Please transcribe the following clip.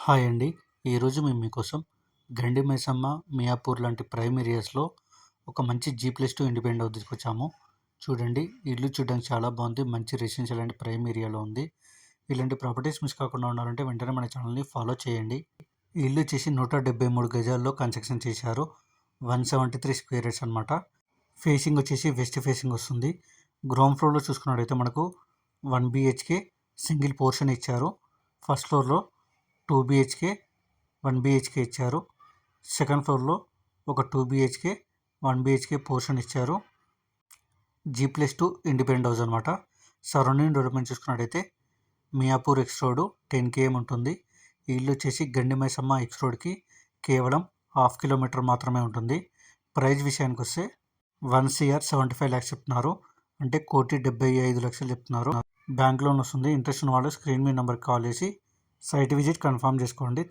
Hi అండి. ఈరోజు మేము మీకోసం గండి మైసమ్మ, మియాపూర్ లాంటి ప్రైమ్ ఏరియాస్‌లో ఒక మంచి G+2 ఇండిపెండెంట్ హౌస్ తీసుకొచ్చాము. చూడండి, ఇల్లు చూడడానికి చాలా బాగుంది. మంచి రెసిడెన్షియల్ అండ్ ప్రైమ్ ఏరియాలో ఉంది. ఇలాంటి ప్రాపర్టీస్ మిస్ కాకుండా ఉండాలంటే వెంటనే మన ఛానల్‌ని ఫాలో చేయండి. ఈ ఇల్లు వచ్చేసి 173 గజాల్లో కన్స్ట్రక్షన్ చేశారు. 173 స్క్వేర్ యార్డ్స్ అనమాట. ఫేసింగ్ వచ్చేసి వెస్ట్ ఫేసింగ్ వస్తుంది. గ్రౌండ్ ఫ్లోర్‌లో చూసుకున్నట్టయితే మనకు 1 BHK సింగిల్ పోర్షన్ ఇచ్చారు. ఫస్ట్ ఫ్లోర్‌లో 2 BHK 1 BHK ఇచ్చారు. సెకండ్ ఫ్లోర్లో ఒక 2 BHK 1 BHK పోర్షన్ ఇచ్చారు. G+2 ఇండిపెండెంట్ హౌస్ అనమాట. సరౌండింగ్ డెవలప్మెంట్ చూసుకున్నట్టయితే మియాపూర్ ఎక్స్ రోడ్ 10 km ఉంటుంది. ఈ ఇల్లు వచ్చేసి గండి మైసమ్మ ఎక్స్ రోడ్కి కేవలం 1/2 కిలోమీటర్ మాత్రమే ఉంటుంది. ప్రైస్ విషయానికి వస్తే 1,75 lakhs చెప్తున్నారు. అంటే 1,75 చెప్తున్నారు. బ్యాంక్ లోన్ వస్తుంది. ఇంట్రెస్ట్ ఉన్న వాళ్ళు స్క్రీన్ మీ నెంబర్కి కాల్ చేసి సైట్ విజిట్ కన్ఫర్మ్ చేసుకోండి.